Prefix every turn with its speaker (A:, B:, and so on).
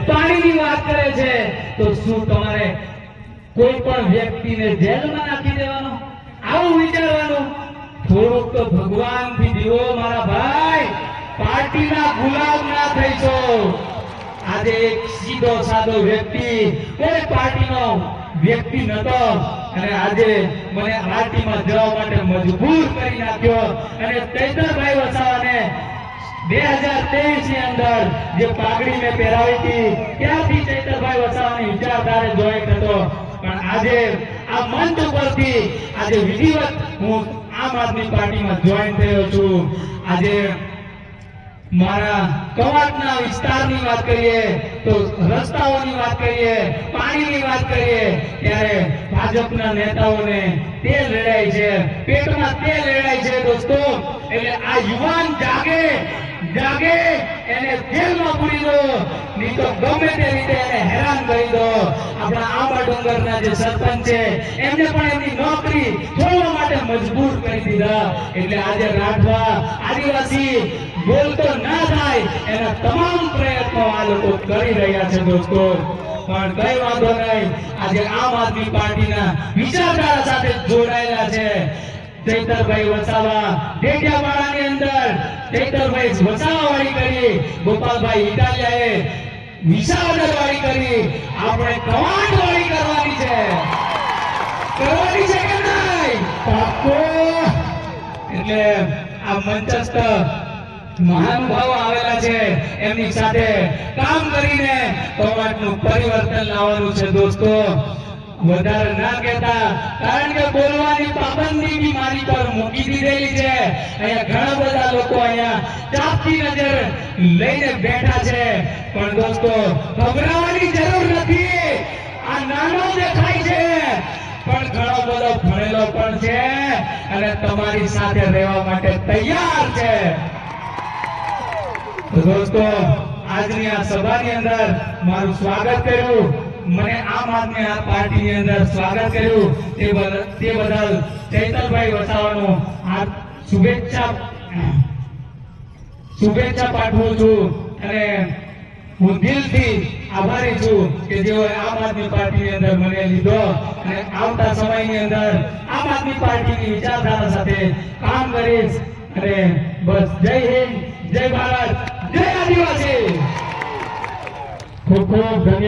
A: પાણીની વાત કરે છે તો શું તમારે કોઈ પણ વ્યક્તિને જેલમાં નાખી દેવાનો? આવું વિચારવાનું? થોડુંક તો ભગવાનથી દીવો મારા ભાઈ, પાર્ટીના ગુલામ ના થઈશો। આજે એક સીધો સાદો વ્યક્તિ, કોઈ પાર્ટીનો વ્યક્તિ નતો, અને આજે મને પાર્ટીમાં જવા માટે મજબૂર કરી નાખ્યો। અને ચૈતરભાઈ વસાવાને 2023 ની અંદર જે પાઘડી મેં પહેરાવી હતી ત્યાંથી ચૈતરભાઈ વસાવાની વિચારધારે જોઈન્ટ હતો, પણ આજે આ મંચ ઉપરથી આજે વિધિવત હું આમ આદમી પાર્ટીમાં જોઈન્ટ થયો છું। આજે મારા કવાટના વિસ્તારની વાત કરીએ તો રસ્તાઓની વાત કરીએ, પાણીની વાત કરીએ, ત્યારે ભાજપના નેતાઓને તે લડાઈ છે, પેટમાં તે લડાઈ છે દોસ્તો। એટલે આ યુવાન જાગે જાગે, એને જેલમાં પૂરી દો, નહીં તો ગમે તે રીતે એને હેરાન કરી દો। આપણા આંબા ડુંગરના જે સરપંચ છે એમને પણ એમની નોકરી છોડવા માટે મજબૂર કરી દીધા। એટલે આજે રાઠવા આદિવાસી બોલતો ના થાય એના તમામ પ્રયત્નો આ લોકો કરી રહ્યા છે દોસ્તો। પણ કઈ વાંધો નહીં, આજે આમ આદમી પાર્ટીના વિચારધારા સાથે જોડાયેલા છે ચૈતરભાઈ વસાવા। ડેડિયાપાડાની અંદર ચૈતરભાઈ વસાવાવાળી કરી, ગોપાલભાઈ ઇટાલિયાએ વિસાવદરવાળી કરી, આપણે કવાંટવાળી કરવાની છે કે નહીં? પાક્કો। એટલે આ મંચસ્થ મહાનુભાવો આવેલા છે, એમની સાથે કામ કરીને કવાંટનું પરિવર્તન લાવવાનું છે દોસ્તો। વધારે ના કહેતા, કારણ કે બોલવાની પાબંદી બી મારી પર મૂકી દીધેલી છે। અહીંયા ઘણા બધા લોકો અહીંયા ચાપતી નજર લઈને બેઠા છે, પણ દોસ્તો ગભરાવાની જરૂર નથી। આ નાનો દેખાય છે પણ ઘણો બધો ભણેલો પણ છે અને તમારી સાથે રહેવા માટે તૈયાર છે। તો દોસ્તો આજની આ સભાની અંદર મારું સ્વાગત કર્યું, મને આમ આદમી પાર્ટીની અંદર સ્વાગત કર્યું તે બદલ ચૈતરભાઈ વસાવાનો આ શુભેચ્છા પાઠવું છું, અને હું દિલથી આભારી છું કે જેઓએ આમ આદમી પાર્ટીની અંદર મને લીધો, અને આવતા સમયની અંદર આમ આદમી પાર્ટીની વિચારધારા સાથે કામ કરીશ। અને બસ જય હિન્દ, જય ભારત, જય આદિવાસી। ખૂબ ખૂબ ધન્યવાદ।